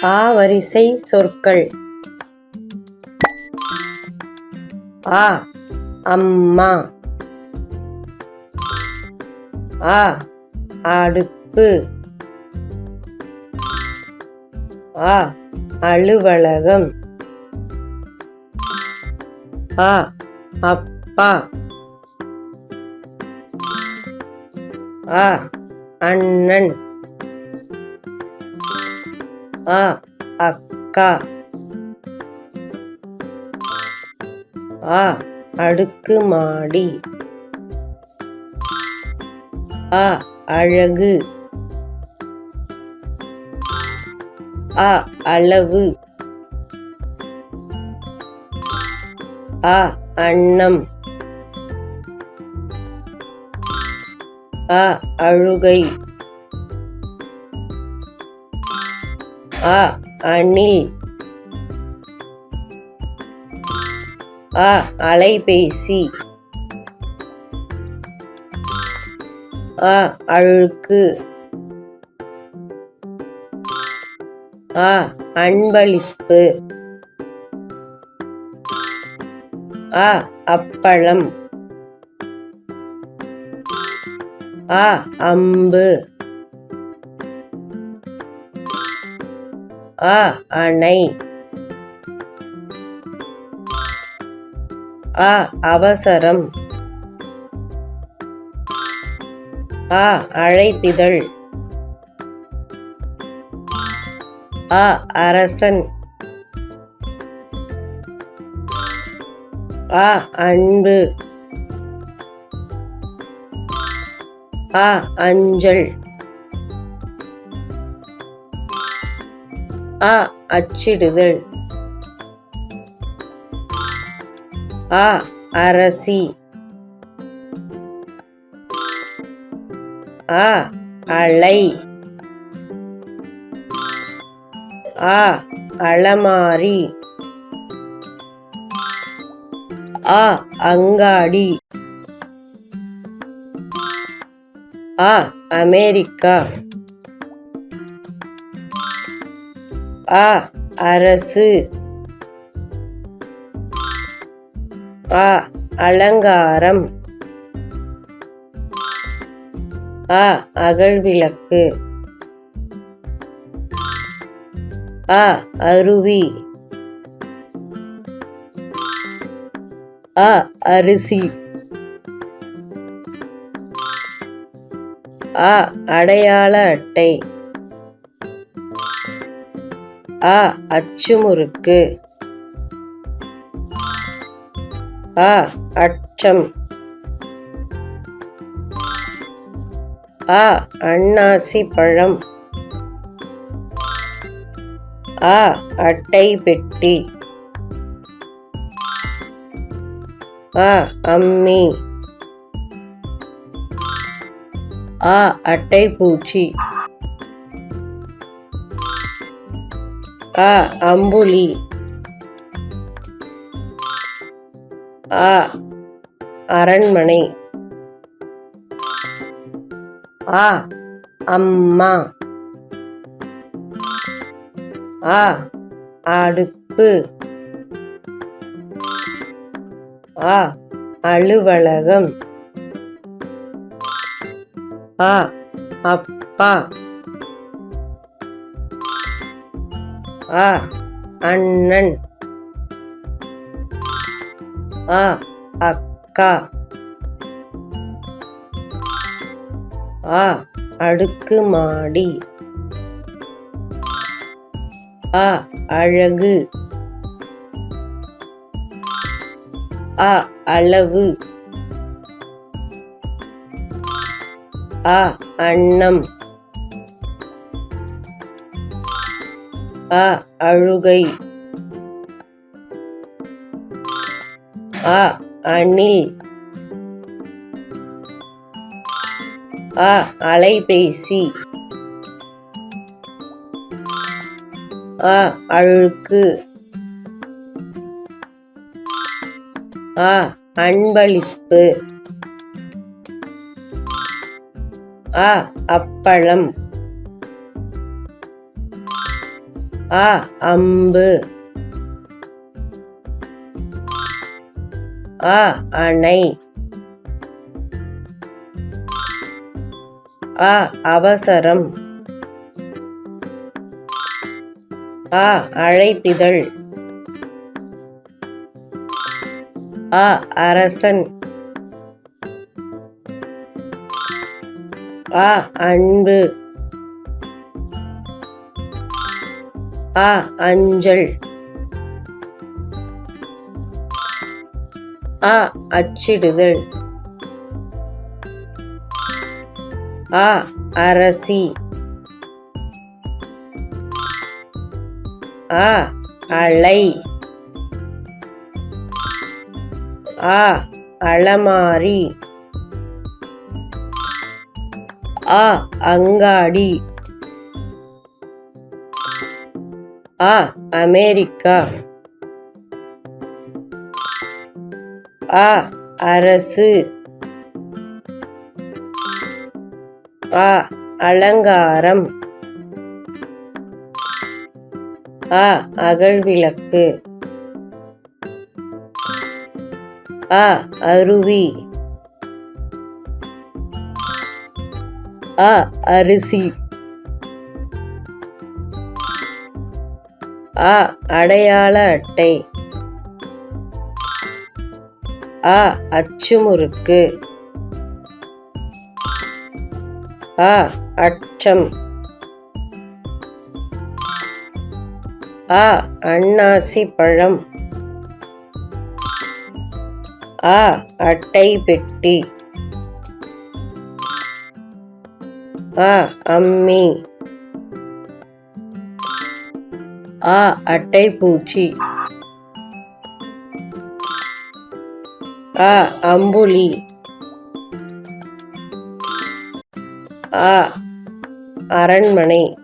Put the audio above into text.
ஆ வரிசை சொற்கள். ஆ அம்மா. ஆ அடுப்பு. ஆ அலுவலகம். ஆ அப்பா. ஆ அண்ணன். ஆ அக்கா. ஆ அடுக்குமாடி. ஆ அழகு. ஆ அளவு. ஆ அன்னம். ஆ அழுகை. ஆ அணில். ஆ அலைபேசி. ஆ அழுக்கு. ஆ அன்பளிப்பு. ஆ அப்பளம். ஆ அம்பு. ஆ அணை. ஆ அவசரம். ஆ அழைப்பிதழ். ஆ அரசன். ஆ அன்பு. ஆ அஞ்சல். ஆ அச்சிடுதல். ஆ அரசி. ஆ அலை. ஆ அலமாரி. ஆ அங்காடி. ஆ அமெரிக்கா. ஆ அரசு. ஆ அலங்காரம். ஆ அகல்விளக்கு. ஆ அருவி. ஆ அரிசி. ஆ அடையாள அட்டை. ஆ அச்சுமுறுக்கு. ஆ அச்சம். ஆ அன்னாசி பழம். ஆ அட்டை பெட்டி. ஆ அம்மி. ஆ அட்டைப்பூச்சி. ஆ அம்புலி. ஆ அரண்மனை. ஆ அம்மா. ஆ அடுப்பு. ஆ அலுவலகம். ஆ அப்பா. ஆ அண்ணன். ஆ அக்கா. ஆ அடுக்குமாடி. ஆ அழகு. ஆ அளவு. ஆ அன்னம். ஆ அழுகை. ஆ அணில். ஆ அலைபேசி. ஆ அழுக்கு. ஆ அன்பளிப்பு. அப்பளம். அ அம்பு. அ அணை. அவசரம். அழைப்பிதழ். அரசன். அன்பு. அஞ்சல். அச்சிடுதல். அரசி. அலை. அலமாரி. அங்காடி. அமெரிக்கா. அரசு. அலங்காரம். அகல்விளக்கு. அருவி. அரிசி. அடையாள அட்டை. அச்சுமுறுக்கு. அச்சம். அன்னாசி பழம். அட்டை பெட்டி. அம்மி. அட்டைப்பூச்சி. அம்புலி. அரண்மனை.